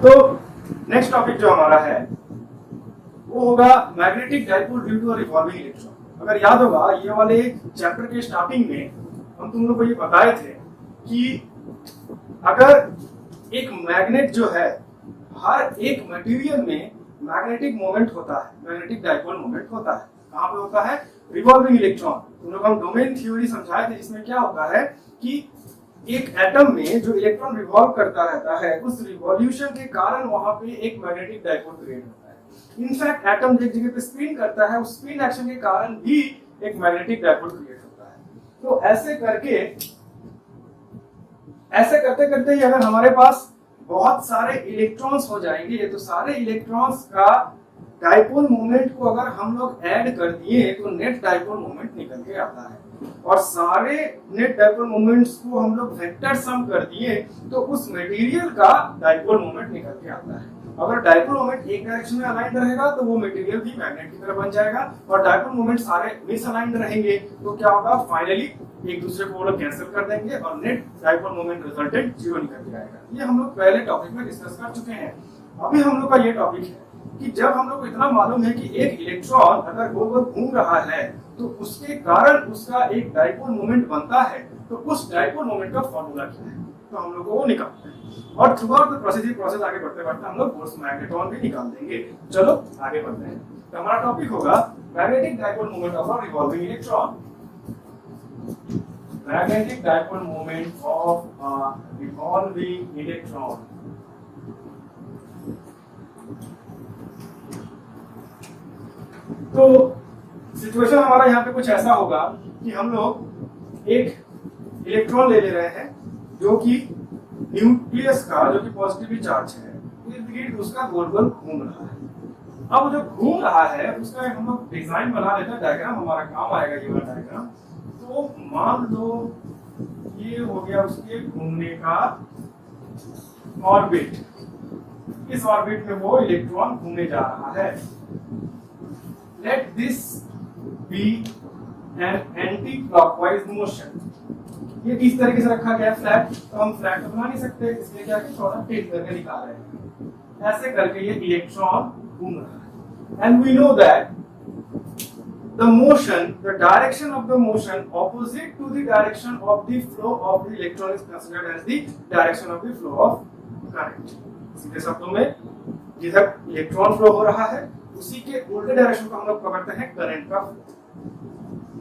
तो next topic जो हमारा है वो होगा magnetic dipole due to revolving electron. अगर याद होगा ये वाले चैप्टर के स्टार्टिंग में हम तुम लोग को ये बताए थे कि अगर एक मैग्नेट जो है हर एक मटेरियल में मैग्नेटिक मोमेंट होता है, मैग्नेटिक डाइपोल मोमेंट होता है। कहाँ पे होता है? Revolving electron. तुम लोग हम डोमेन थ्योरी समझाए थे जिसमें क्या होता है कि एक एटम में जो इलेक्ट्रॉन रिवॉल्व करता रहता है उस रिवॉल्यूशन के कारण वहां पे एक मैग्नेटिक डाइपोल क्रिएट होता है। इनफैक्ट एटम एक जगह पे स्पिन करता है, उस स्पिन एक्शन के कारण भी एक मैग्नेटिक डाइपोल क्रिएट होता है। तो ऐसे करते करते ही अगर हमारे पास बहुत सारे इलेक्ट्रॉन्स हो जाएंगे तो सारे इलेक्ट्रॉन्स का डाइपोल मोमेंट को अगर हम लोग ऐड कर दिए तो नेट डाइपोल मोमेंट निकल के आता है। और सारे नेट डाइपोल मोमेंट्स को हम लोग वेक्टर सम कर दिए तो उस मटेरियल का डाइपोल मोमेंट निकल के आता है। अगर डाइपोल मोमेंट एक डायरेक्शन में अलाइन रहेगा तो वो मटेरियल भी मैग्नेट की तरह बन जाएगा, और डाइपोल मोमेंट सारे मिसअलाइंड रहेंगे तो क्या होगा? फाइनली एक दूसरे को वो लोग कैंसिल कर देंगे और net dipole moment resultant zero निकल के आएगा। ये हम लोग पहले टॉपिक में डिस्कस कर चुके हैं। अभी हम लोग का ये टॉपिक है कि जब हम लोग को इतना मालूम है कि एक इलेक्ट्रॉन अगर गोल गोल घूम रहा है तो उसके कारण उसका एक डाइपोल मोमेंट बनता है, तो उस डाइपोल मोमेंट का फॉर्मूला क्या है तो हम लोग को वो निकालना है। और थ्रू आउट द प्रोसेस आगे बढ़ते बढ़ते हम लोग बोर्स मैग्नेट्रॉन भी निकाल देंगे। चलो आगे बढ़ते हैं। तो हमारा टॉपिक होगा magnetic dipole moment of a revolving electron. Magnetic dipole moment of a revolving electron. तो सिचुएशन हमारा यहाँ पे कुछ ऐसा होगा कि हम लोग एक इलेक्ट्रॉन ले रहे हैं जो कि न्यूक्लियस का जो कि पॉजिटिवली चार्ज है, इर्द गिर्द उसका गोल गोल घूम रहा है। अब जो घूम रहा है उसका हम लोग डिजाइन बना लेते हैं, डायग्राम हमारा काम आएगा ये वाला डायग्राम। तो मान लो ये हो गया उसके घूमने का ऑर्बिट। इस ऑर्बिट में वो इलेक्ट्रॉन घूमने जा रहा है। Let this be an anti-clockwise motion। ये इस तरीके से रखा गया फ्लैट, तो हम फ्लैट तो बना नहीं सकते, इसलिए क्या कि थोड़ा टिल्ट करके निकाल रहे हैं। ऐसे करके ये इलेक्ट्रॉन घूम रहा है। And we know that the motion, the direction of the motion opposite to the direction of the flow of the electron is considered as the direction of the flow of current। सीधे शब्दों में जिधर electron flow हो रहा है उसी के उल्टे डायरेक्शन को हम लोग पकड़ते हैं करंट का फ्लो।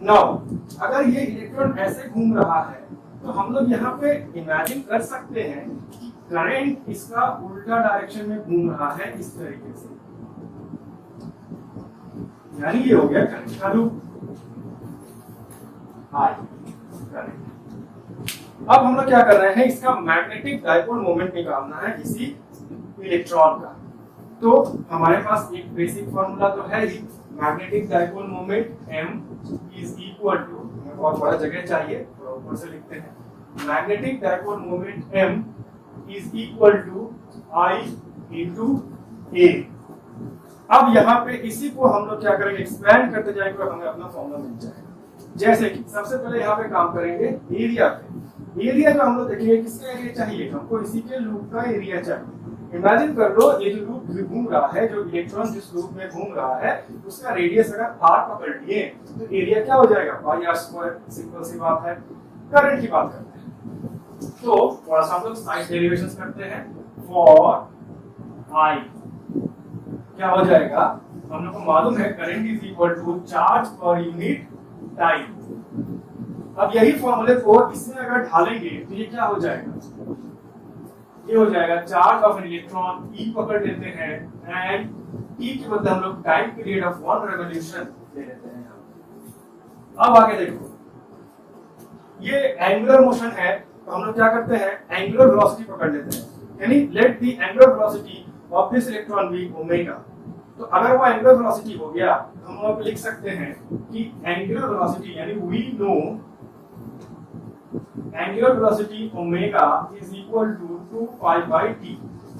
नाउ अगर ये इलेक्ट्रॉन ऐसे घूम रहा है तो हम लोग यहाँ पे इमेजिन कर सकते हैं कि करंट इसका उल्टा डायरेक्शन में घूम रहा है इस तरीके से, यानी ये हो गया करंट का लूप आई करंट। अब हम लोग क्या कर रहे हैं, इसका मैग्नेटिक डाइपोल मोमेंट निकालना है इसी इलेक्ट्रॉन का। तो हमारे पास एक बेसिक फॉर्मूला तो है ही, magnetic dipole moment m is equal to, बहुत बड़ा जगह चाहिए थोड़ा ऊपर से लिखते हैं, magnetic dipole moment m is equal to I into a। अब यहाँ पे इसी को हम लोग क्या करेंगे, एक्सपैंड करते जाएंगे और हमें अपना फॉर्मूला मिल जाएगा। जैसे कि सबसे पहले यहाँ पे काम करेंगे एरिया पे। एरिया जो हम लोग देखेंगे किसका एरिया चाहिए, हमको इसी के लूप का एरिया चाहिए। इमेजिन कर लो ये जो लूप घूम रहा है, जो इलेक्ट्रॉन जिस लूप में घूम रहा है उसका रेडियस अगर r पकड़ लिए तो एरिया क्या हो जाएगा, पाई r स्क्वायर। सिंपल सी बात है। करंट की बात करते हैं तो थोड़ा सा हम लोग साइड डेरिवेशंस करते हैं। फॉर I क्या हो जाएगा, हम लोग को मालूम है current is equal to charge per unit time. अब यही फॉर्मूले को इसमें अगर ढालेंगे तो ये क्या हो जाएगा, ये हो जाएगा charge of an electron E पकड़ लेते हैं एंड T के बदले हम लोग टाइम पीरियड ऑफ 1 रेवोल्यूशन ले लेते हैं। अब आगे देखो, ये एंगुलर मोशन है तो हम लोग क्या करते हैं, एंगुलर वेलोसिटी पकड़ लेते हैं, यानी let the angular velocity of this electron be omega. तो अगर वो एंगुलर वेलोसिटी हो गया तो हम लोग लिख सकते हैं कि एंगुलर वेलोसिटी यानी we know angular velocity omega is equal to 2 pi by t।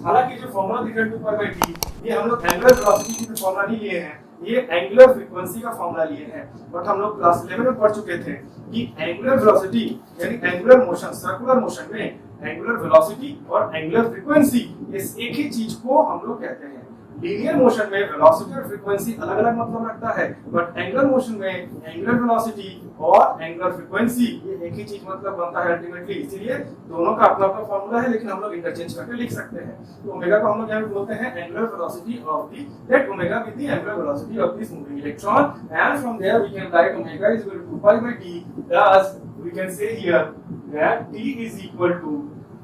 हालांकि जो फॉर्मूला दिख रहा है 2 पाई बाय t, ये हम लोग एंगुलर वेलोसिटी की फॉर्मूला नहीं लिए हैं, ये एंगुलर फ्रीक्वेंसी का फॉर्मूला लिए हैं। बट हम लोग क्लास 11 में पढ़ चुके थे कि एंगुलर वेलोसिटी यानी एंगुलर मोशन, सर्कुलर मोशन में एंगुलर वेलोसिटी और एंगुलर फ्रीक्वेंसी, इस एक ही चीज को हम लोग कहते हैं। लीनियर मोशन में वेलोसिटी और फ्रीक्वेंसी अलग अलग मतलब रखता है, बट एंगुलर मोशन में एंगुलर वेलोसिटी और एंगुलर फ्रीक्वेंसी ये एक ही चीज मतलब बनता है अल्टीमेटली। इसीलिए दोनों का अपना अपना फॉर्मूला है, लेकिन हम लोग इंटरचेंज करके लिख सकते हैं। तो ओमेगा को हम लोग यहाँ पे बोलते हैं angular velocity of the that omega with the angular velocity of this moving electron, and from there we can write omega is equal to 2 pi by t, thus we can say here that t is equal to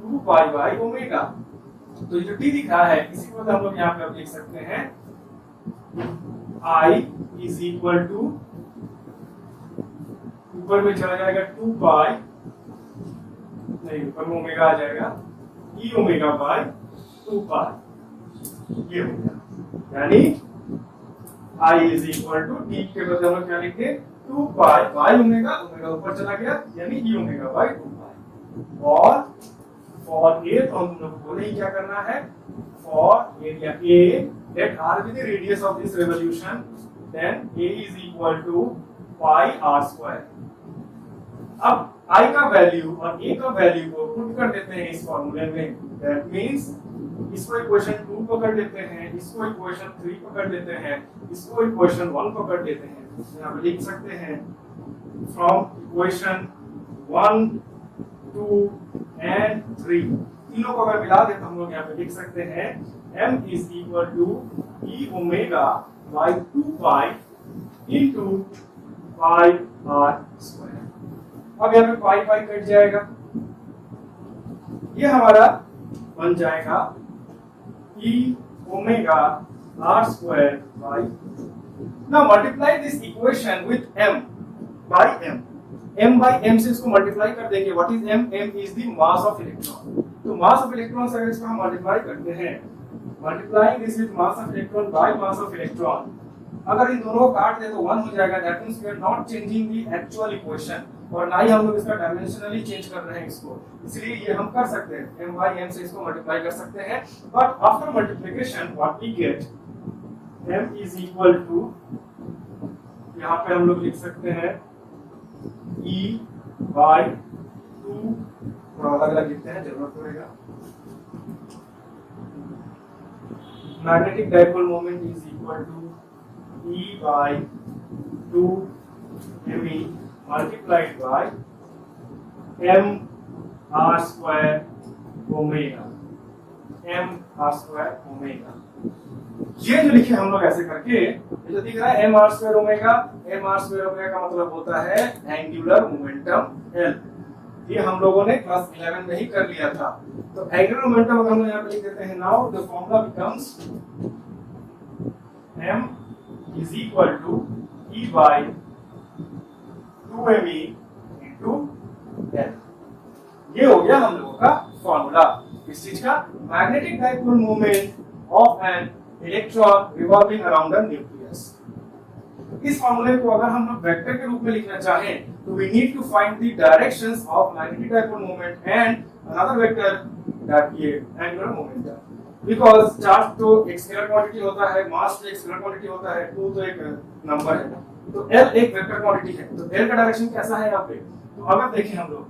2 pi by omega. तो ये जो t दिख रहा है इसी को हम लोग यहाँ पे अब लिख सकते हैं I is equal to, ऊपर में चला जाएगा 2 पाई, नहीं ऊपर में ओमेगा आ जाएगा e ओमेगा बाय 2 पाई, ये हो गया। यानी I is equal to t के बदले हम लोग क्या लिखते हैं 2 पाई बाय ओमेगा, ओमेगा ऊपर चला गया यानी e ओमेगा बाय 2 पाई। और फॉर ए तो हम लोग को नहीं क्या करना है, for area A let r be the radius of this revolution, then a is equal to pi r square। अब I का वैल्यू और A का वैल्यू को पुट कर देते हैं इस फॉर्मूले में, that means इसको इक्वेशन 2 पकड़ लेते हैं, इसको इक्वेशन 3 पकड़ लेते हैं, इसको इक्वेशन 1 पकड़ लेते हैं। यहाँ पे लिख सकते हैं फ्रॉम इक्वेशन 1 2 एंड 3, तीनों को अगर मिला दे तो हम लोग यहाँ पे लिख सकते हैं m is equal to e omega by 2 pi into pi r square। अब यहाँ पे पाई पाई कट जाएगा, ये हमारा बन जाएगा e omega r square by, now multiply this equation with m by m, m by m से इसको मल्टीप्लाई कर देंगे। What is m? m is the mass of electron. तो मास ऑफ इलेक्ट्रॉन से अगर इसको हम मल्टीप्लाई करते हैं, multiplying this with mass of electron by mass of electron, अगर इन दोनों को काट दे तो 1 हो जाएगा। That means we are not changing the actual equation, और ना ही हम लोग इसका डायमेंशनली चेंज कर रहे हैं इसको, इसलिए ये हम कर सकते हैं m by m से इसको मल्टीप्लाई कर सकते हैं। But after multiplication what we get, m is equal to, यहां पे हम लोग लिख सकते हैं e by 2, थोड़ा अलग अलग लिखते हैं जरूरत पड़ेगा। Magnetic dipole moment is equal to E by 2 me multiplied by m r square omega, m r square omega। ये जो लिखे हम लोग ऐसे करके, ये जो दिख रहा है m r square omega, m r square omega का मतलब होता है एंगुलर मोमेंटम L। ये हम लोगों ने क्लास 11 में ही कर लिया था। तो एंगुलर मोमेंटम अगर हम यहाँ पे लिख देते हैं, now the formula becomes m is equal to e by 2me into l। ये हो गया हम लोगों का फॉर्मूला इस चीज का, magnetic dipole moment of an electron revolving around a nucleus. इस फॉर्मूले को अगर हम लोग वेक्टर के रूप में लिखना चाहें तो we need to find the directions of magnetic dipole moment and another vector that ये एंगुलर मोमेंटम, बिकॉज़ चार्ज तो एक स्केलर क्वांटिटी होता है, मास तो एक स्केलर क्वांटिटी होता है, 2 तो एक नंबर है, तो l एक वेक्टर क्वांटिटी है। तो l का डायरेक्शन कैसा है यहाँ पे, तो अगर देखें हम लोग,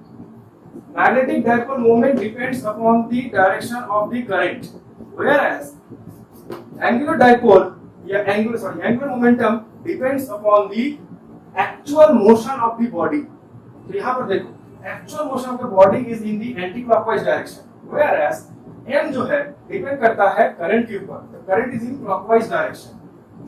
magnetic dipole moment depends upon the direction of the current, whereas angular dipole या angular momentum depends upon the actual motion of the body. तो यहाँ पर देखो, actual motion of the body is in the anti clockwise direction, whereas m जो है depend करता है current के ऊपर, तो current is in clockwise direction.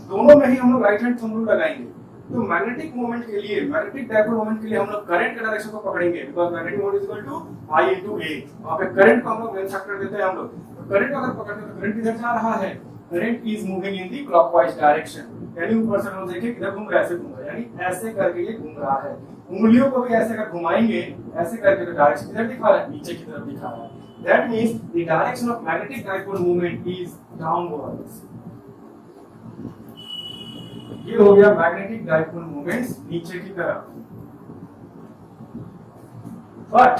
दोनों में ही हम लोग राइट हैंड थंब रूल लगाएंगे। तो मैग्नेटिक मोमेंट के लिए, मैग्नेटिक डाइपोल मोमेंट के लिए हम लोग करंट के डायरेक्शन को पकड़ेंगे, because magnetic moment is equal to I into A। वहां पे करंट को हम लोग मेन फैक्टर देते हैं हम लोग। तो करंट अगर पकड़ते हैं तो करंट इधर जा रहा है, current is moving in the clockwise direction, यानी ऊपर से हम देखें किधर घूम रहा है, ऐसे घूम रहा है, यानी ऐसे करके ये घूम रहा है। उंगलियों को भी ऐसे अगर घुमाएंगे, ऐसे करके तो डायरेक्शन किधर दिखा रहा है, नीचे की तरफ दिखा रहा है। That means the direction of magnetic dipole moment is downwards। ये हो गया मैग्नेटिक डाइपोल मोमेंट्स नीचे की तरफ। But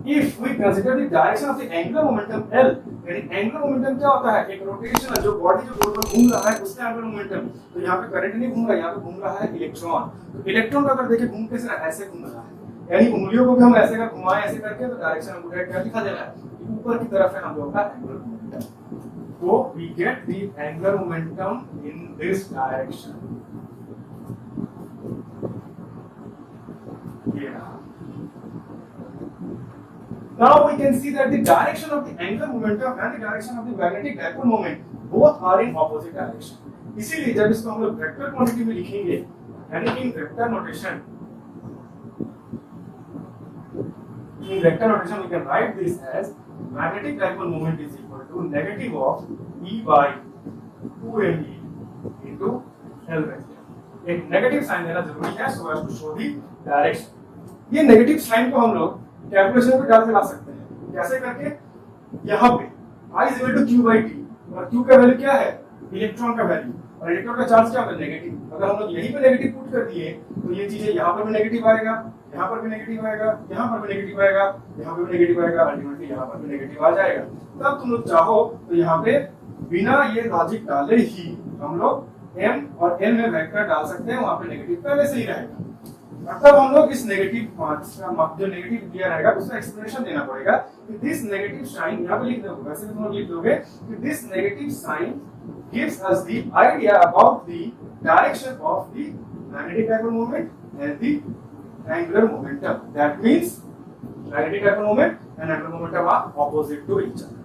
if we consider the direction of the angular momentum L, यानी एंगुलर मोमेंटम क्या होता है, एक रोटेशनल, जो बॉडी जो गोल पर घूम रहा है उसका एंगुलर मोमेंटम। तो यहाँ पे करंट नहीं घूम रहा है, यहाँ पे घूम रहा है इलेक्ट्रॉन। तो इलेक्ट्रॉन को अगर देखें घूम कैसे रहा है, ऐसे घूम रहा है। यानी उंगलियों को भी हम ऐसे अगर घुमाएं ऐसे करके तो डायरेक्शन हमको क्या दिखा दे रहा है, ऊपर की तरफ है हम लोग का एंगुलर मोमेंटम। तो we get the angular momentum in this direction. ये रहा। Now we can see that the direction of the angular momentum and the direction of the magnetic dipole moment both are in opposite direction. इसीलिए जब इसको हम लोग vector quantity में लिखेंगे, यानी इन vector notation, we can write this as magnetic dipole moment is equal to negative of E by 2mE into L vector। एक negative sign देना जरूरी है so as to show the direction। ये negative sign को हम लोग calculation पे डाल के ला सकते हैं। कैसे करके, यहाँ पे I is equal to Q by T, और Q का वैल्यू क्या है, इलेक्ट्रॉन का वैल्यू, और इलेक्ट्रॉन का चार्ज क्या है, नेगेटिव। अगर हम लोग यहीं पे नेगेटिव पुट कर दिए तो ये चीजें यहाँ पर भी नेगेटिव आएगा, यहाँ पर भी नेगेटिव आएगा, यहाँ पर भी नेगेटिव आएगा, यहाँ पर भी नेगेटिव आएगा, अल्टीमेटली यहाँ पर भी नेगेटिव आ जाएगा। तब तुम लोग चाहो तो यहाँ पे बिना ये लॉजिक डाले ही हम लोग M और L में वेक्टर डाल सकते हैं, वहां पे नेगेटिव पहले से ही रहेगा। तब हम लोग इस नेगेटिव जो नेगेटिव दिया रहेगा उसका एक्सप्लेनेशन देना पड़ेगा कि दिस नेगेटिव साइन, यहाँ पे लिख दो, वैसे भी तुम लोग लिख दोगे कि this negative sign gives us the idea about the direction of the magnetic dipole moment and the angular momentum. That means magnetic dipole moment and angular momentum are opposite to each other.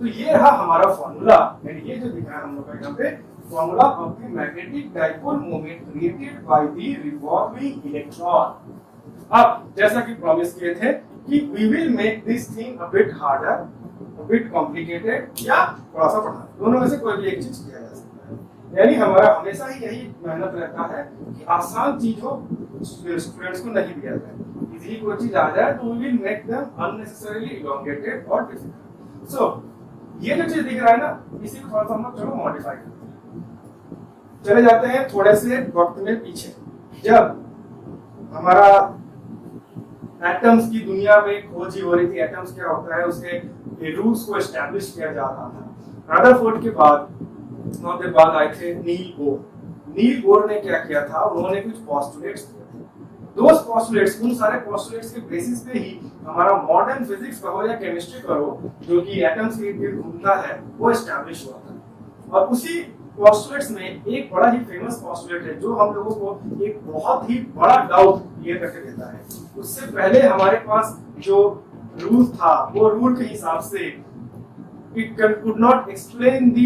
तो ये रहा हमारा formula, यानी ये जो दिख रहा है हम लोग का यहाँ पे formula of the magnetic dipole moment created by the revolving electron। अब जैसा कि प्रॉमिस किए थे कि we will make this thing a bit harder, a bit complicated, या थोड़ा सा पढ़ना, दोनों में से कोई भी एक चीज किया जा सकता है। यानी हमारा हमेशा ही यही मेहनत रहता है कि आसान चीज हो, स्टूडेंट्स को नहीं दिया जाए, इजी कोई चीज आ जाए तो we will make them unnecessarily elongated or difficult। So ये जो चीज दिख रहा है ना, इसी को थोड़ा सा हम लोग चलो मॉडिफाई करते हैं। चले जाते हैं थोड़े से वक्त में पीछे, जब हमारा एटम्स की दुनिया में खोज हो रही थी, एटम्स क्या होता है उसके रूल्स को एस्टैब्लिश किया जा रहा था। रदरफोर्ड के बाद बहुत देर बाद आए थे नील बोर। नील बोर ने क्या किया था, उन्होंने कुछ पोस्टुलेट्स दिए थे। दोस पोस्टुलेट्स, उन सारे पोस्टुलेट्स के बेसिस पे ही हमारा मॉडर्न फिजिक्स कहो या केमिस्ट्री करो, जो कि एटम्स के इर्द घूमता है, वो एस्टैब्लिश हुआ था। और उसी पोस्टुलेट्स में एक बड़ा ही फेमस पोस्टुलेट है जो हम लोगों को एक बहुत ही बड़ा डाउट क्लियर करके देता है। उससे पहले हमारे पास जो रूल था, वो रूल के हिसाब से it could not explain the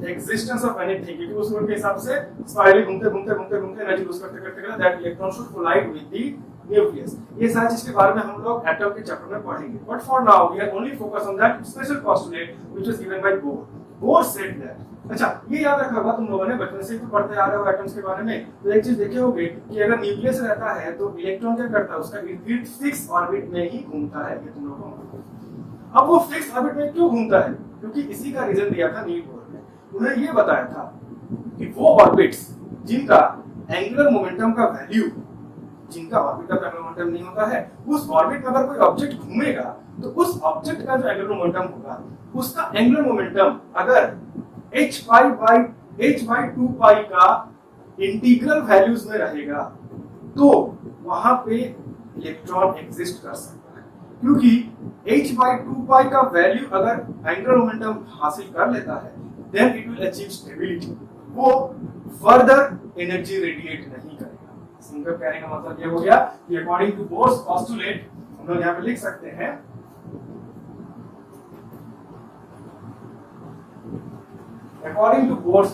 existence of anything, क्योंकि उस रूल के हिसाब से स्पाइरली घूमते एनर्जी लूज करते that electron should collide with the nucleus। ये सारी चीज के बारे में हम लोग एटम के चैप्टर में पढ़ेंगे, but for now we are only focus on that special postulate which was given by Bohr. Bohr said that, अच्छा ये याद रखा होगा तुम लोगों ने, बचपन से तो पढ़ते आ रहे हो एटम्स के बारे में, तो एक चीज देखे होगे कि अगर न्यूक्लियस रहता है तो इलेक्ट्रॉन क्या करता है, उसका इर्द फिक्स ऑर्बिट में ही घूमता है। ये तुम लोगों को अब वो फिक्स ऑर्बिट में क्यों घूमता है, क्योंकि इसी का रीजन दिया था नील बोर ने। उन्होंने ये बताया था कि वो ऑर्बिट्स जिनका एंगुलर मोमेंटम का वैल्यू, जिनका ऑर्बिट का एंगुलर मोमेंटम नहीं होता है, उस ऑर्बिट में अगर कोई ऑब्जेक्ट घूमेगा तो उस ऑब्जेक्ट का जो एंगुलर मोमेंटम होगा, उसका एंगुलर मोमेंटम अगर h by 2 पाई का इंटीग्रल वैल्यूज में रहेगा तो वहां पे इलेक्ट्रॉन एग्जिस्ट कर सकता है, क्योंकि h by 2 पाई का वैल्यू अगर एंगुलर मोमेंटम हासिल कर लेता है then it will achieve stability, वो फर्दर एनर्जी रेडिएट नहीं करेगा। सिंपल कहने का मतलब ये हो गया कि अकॉर्डिंग टू बोर्स पोस्टुलेट, हम लोग यहाँ पे लिख सकते हैं according to Bohr's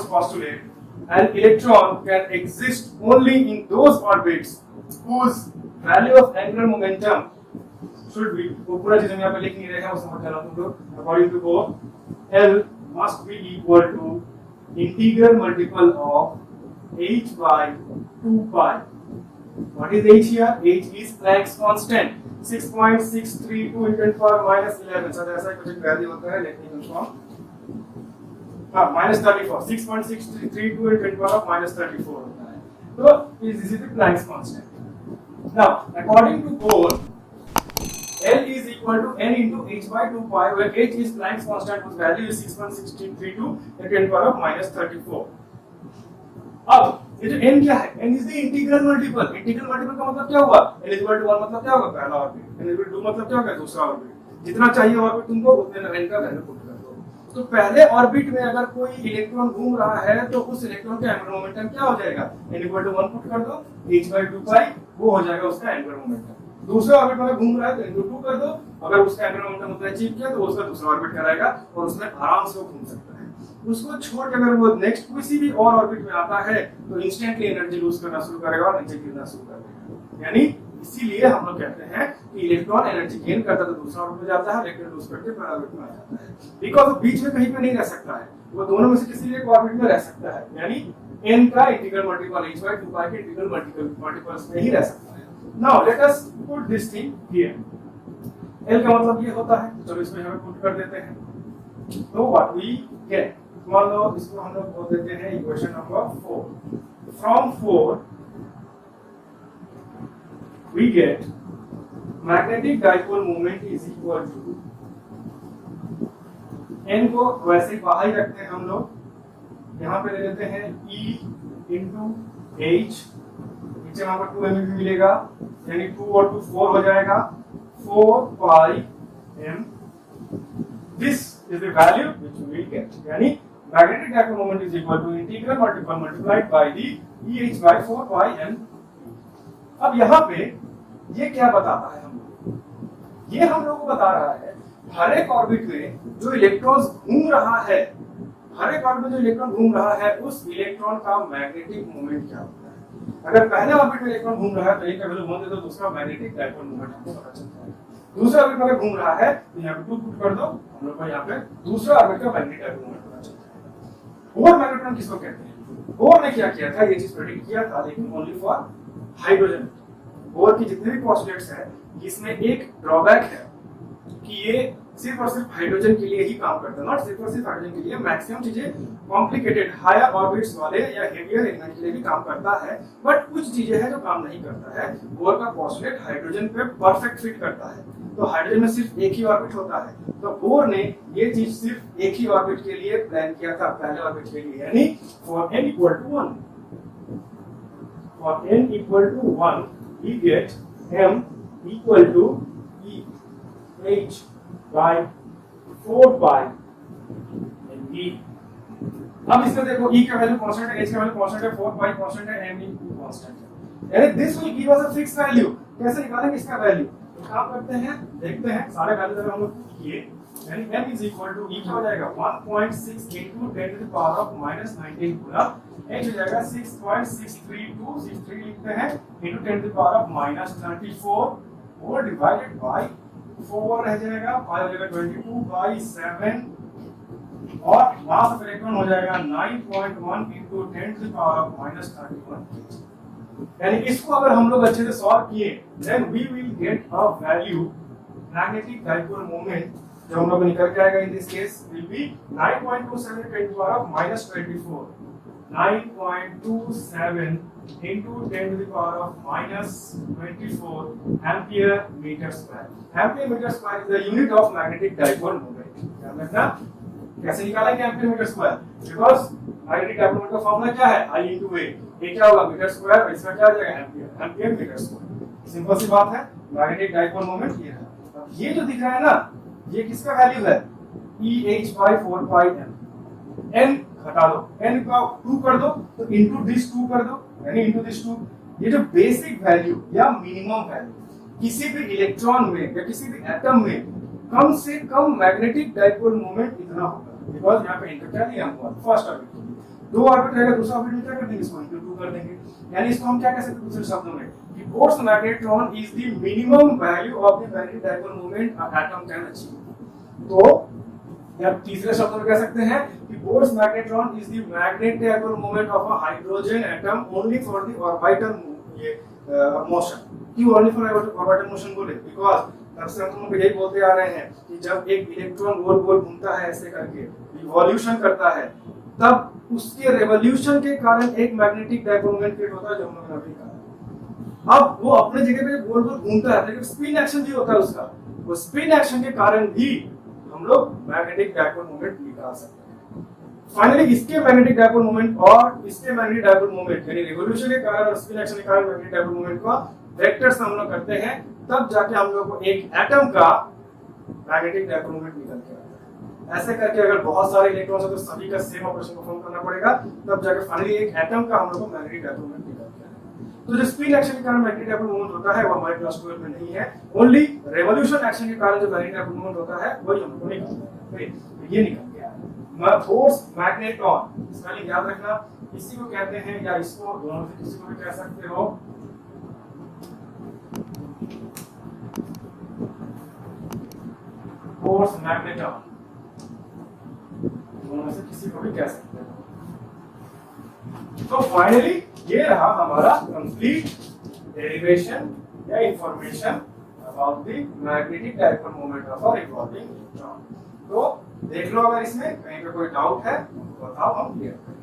postulate, an electron can exist only in those orbits whose value of angular momentum should be, वो पूरा चीज हम यहाँ पे लिख नहीं रहे हैं, वो समझ जाना तुम लोग। According to Bohr, L must be equal to integral multiple of h by 2 pi। What is h here? H is Planck's constant, 6.632 into 10 power minus 11। Sir ऐसा कुछ वैल्यू होता है, लेट मी कंफर्म। हाँ, minus 34, 6.632 into 10 power minus 34 होता है। तो this is the Planck's constant। Now, according to Bohr, L is equal to n into h by 2 pi, where h is Planck's constant whose value is 6.1632 10 to the power of minus 34. अब ये जो n क्या है? n is the integral multiple. Integral multiple का मतलब क्या हुआ? n is equal to 1 मतलब क्या होगा? पहला orbit. n is equal to 2 मतलब क्या होगा? दूसरा ऑर्बिट. जितना चाहिए ऑर्बिट तुमको उतने में n का वैल्यू पुट कर दो. तो पहले ऑर्बिट में अगर कोई इलेक्ट्रॉन घूम रहा है तो उस इलेक्ट्रॉन का एंगुलर मोमेंटम क्या हो जाएगा? n equal to 1 पुट कर दो, h by 2 pi वो हो जाएगा उसका एंगुलर मोमेंटम. दूसरे ऑर्बिट में घूम रहा है तो इनटू 2 कर दो, अगर उसका एंगुलर मोमेंटम उतना अचीव किया तो उसका दूसरा ऑर्बिट कराएगा और उसमें आराम से वो घूम सकता है. उसको छोड़ के अगर वो नेक्स्ट किसी भी और ऑर्बिट में आता है तो इंस्टेंटली एनर्जी लूज करना शुरू करेगा और नीचे गिरना शुरू कर देगा. यानी इसीलिए हम लोग कहते हैं कि इलेक्ट्रॉन एनर्जी गेन करता है तो दूसरा ऑर्बिट में जाता है, लेकिन लूज करके पहला ऑर्बिट में आ जाता है. बिकॉज़ वो बीच में कहीं पे नहीं रह सकता है, वो दोनों में से किसी एक ऑर्बिट में रह सकता है. यानी n का integral multiple h by 2 pi के इंटीग्रल मल्टीपल्स में ही रह सकता है. Now let us put this thing here. l का मतलब ये होता है, चलो इसको यहां पे पुट कर देते हैं. तो व्हाट वी गेट, मान लो इसको हम लोग बोल देते हैं equation number 4. From 4 we get magnetic dipole moment is equal to, n को वैसे ही बाहर ही रखते हैं हम लोग, यहाँ पे ले लेते हैं E into H, नीचे वहां पर 2 mm मिलेगा, यानी 2 और 2 4 हो जाएगा, 4 pi m. This is the value which we will get. यानी magnetic dipole moment is equal to integral multiple multiplied by the EH by 4 pi m. अब यहाँ पे ये क्या बताता है हम लोग? ये हम लोग को बता रहा है हर एक ऑर्बिट में जो इलेक्ट्रॉन घूम रहा है, हर एक ऑर्बिट में जो इलेक्ट्रॉन घूम रहा है उस इलेक्ट्रॉन का मैग्नेटिक मोमेंट क्या होता है. अगर पहले ऑर्बिट में इलेक्ट्रॉन घूम रहा है तो एक का वैल्यू 1 दे दो, दूसरा मैग्नेटिक डाइपोल मोमेंट हमको पता चलता है. दूसरा ऑर्बिट में अगर घूम रहा है तो यहाँ पे 2 पुट कर दो, हम लोग को यहाँ पे दूसरा ऑर्बिट का मैग्नेटिक डाइपोल मोमेंट पता चलता है. बोर मैग्नेट्रॉन किसको कहते हैं? बोर ने क्या किया था, ये चीज प्रेडिक्ट किया था, लेकिन ओनली फॉर हाइड्रोजन. बोर की जितने भी पोस्टुलेट्स हैं इसमें एक ड्रॉबैक है कि ये सिर्फ और सिर्फ हाइड्रोजन के लिए ही काम करता है. नॉट सिर्फ और सिर्फ हाइड्रोजन के लिए, मैक्सिमम चीजें कॉम्प्लिकेटेड हायर ऑर्बिट्स वाले या हेवियर एलिमेंट के लिए भी काम करता है, बट कुछ चीजें हैं जो काम नहीं करता है. बोर का पोस्टुलेट हाइड्रोजन पे परफेक्ट फिट करता है. तो हाइड्रोजन में सिर्फ एक ही ऑर्बिट होता है, तो बोर ने ये चीज सिर्फ एक ही ऑर्बिट के लिए प्लान किया था, पहले ऑर्बिट के लिए. यानी for n equal to 1, for n equal to 1 we get m equal to E h by 4 pi and E. अब इसमें देखो E का वैल्यू कांस्टेंट है, h का वैल्यू कांस्टेंट है, 4 pi कांस्टेंट है, m कांस्टेंट है. यानी this will give us a fix value. कैसे निकालेंगे इसका वैल्यू? काम करते हैं, देखते हैं सारे वैल्यू अगर हम लोग किए, यानी m is equal to E क्या हो जाएगा 1.6 into 10 to the power of minus 19 Guna h हो जाएगा 6.632, 63 लिखते हैं, into 10 to the power of minus 34 और डिवाइडेड बाय 4 रह जाएगा, pi हो जाएगा 22 by 7 और मास ऑफ इलेक्ट्रॉन हो जाएगा 9.1 into 10 to the power of minus 31 kg. यानी इसको अगर हम लोग अच्छे से सॉल्व किए then we will get a value magnetic dipole moment जो हम लोग निकल के आएगा in this case will be 9.27 10 to the power of minus 24. 9.27 into 10 to the power of minus 24 ampere meter square. Ampere meter square is the unit of magnetic dipole moment. ध्यान रखना, कैसे निकालेंगे ampere metre square? Because magnetic dipole moment का formula क्या है? I into A. ये क्या होगा? मीटर स्क्वायर, और इसका क्या आ जाएगा? Ampere. Ampere metre square. Simple सी बात है. मैग्नेटिक डाइपोल मोमेंट ये है. अब ये जो दिख रहा है ना, ये किसका वैल्यू है? EH by 4 pi m. n घटा दो, n का 2 कर दो तो into this 2 कर दो, यानी into this 2. ये जो बेसिक वैल्यू या मिनिमम वैल्यू किसी भी इलेक्ट्रॉन में या किसी भी एटम में कम से कम मैग्नेटिक डाइपोल मोमेंट इतना होगा. बिकॉज़ यहाँ पे इंटर क्या दिया हमको? फर्स्ट ऑर्बिट के लिए 2 ऑर्बिट रहेगा, दूसरा ऑर्बिट में क्या कर देंगे? इसको into 2 कर देंगे. यानी इसको हम क्या कह सकते हैं दूसरे शब्दों में कि Bohr's magnetron is the minimum value of the magnetic dipole moment a atom can achieve. तो या तीसरे शब्दों में कह सकते हैं कि Bohr's magnetron is the magnetic dipole moment of a hydrogen atom only for the orbital motion. क्यों ओनली फॉर ऑर्बिटल मोशन बोले? बिकॉज़ तब से हम लोग यही बोलते आ रहे हैं कि जब एक इलेक्ट्रॉन गोल गोल घूमता है ऐसे करके रिवॉल्यूशन करता है, तब उसके रिवॉल्यूशन के कारण एक मैग्नेटिक डाइपोल मोमेंट क्रिएट होता है जो हम लोगों ने अभी कहा. अब वो अपने जगह पे गोल गोल घूमता है, लेकिन स्पिन एक्शन भी होता है उसका. उस स्पिन एक्शन के कारण भी हम लोग मैग्नेटिक डायपोल मोमेंट निकाल सकते हैं। फाइनली इसके मैग्नेटिक डायपोल मोमेंट और इसके मैग्नेटिक डायपोल मोमेंट यानी रिवॉल्यूशन के कारण और स्पिन एक्शन के कारण मैग्नेटिक डायपोल मोमेंट का वेक्टर्स हम लोग करते हैं, तब जाके हम लोग को एक एटम का मैग्नेटिक डायपोल मोमेंट निकल के आता है। ऐसे करके अगर बहुत सारे इलेक्ट्रॉन्स है तो सभी का सेम ऑपरेशन परफॉर्म करना पड़ेगा, तब जाके फाइनली एक एटम का हम लोग को मैग्नेटिक डायपोल मोमेंट निकल के आता है। तो जो स्पिन एक्शन के कारण मैग्नेटिक डायपोल मोमेंट होता है वो हमारे क्लास 12 में नहीं है, ओनली रिवॉल्यूशन एक्शन के कारण जो मैग्नेटिक डायपोल मोमेंट होता है वही हम लोग को निकलता है। तो ये निकल गया है फोर्स मैग्नेटॉन, स्पेलिंग याद रखना, इसी को कहते हैं या इसको दोनों से किसी को भी कह सकते हो फोर्स मैग्नेटॉन, दोनों से किसी को भी कह सकते हो। तो फाइनली ये रहा हमारा कंप्लीट डेरिवेशन या information about the magnetic dipole moment of a revolving electron. तो देख लो अगर इसमें कहीं पे कोई डाउट है तो बताओ, हम क्लियर करें।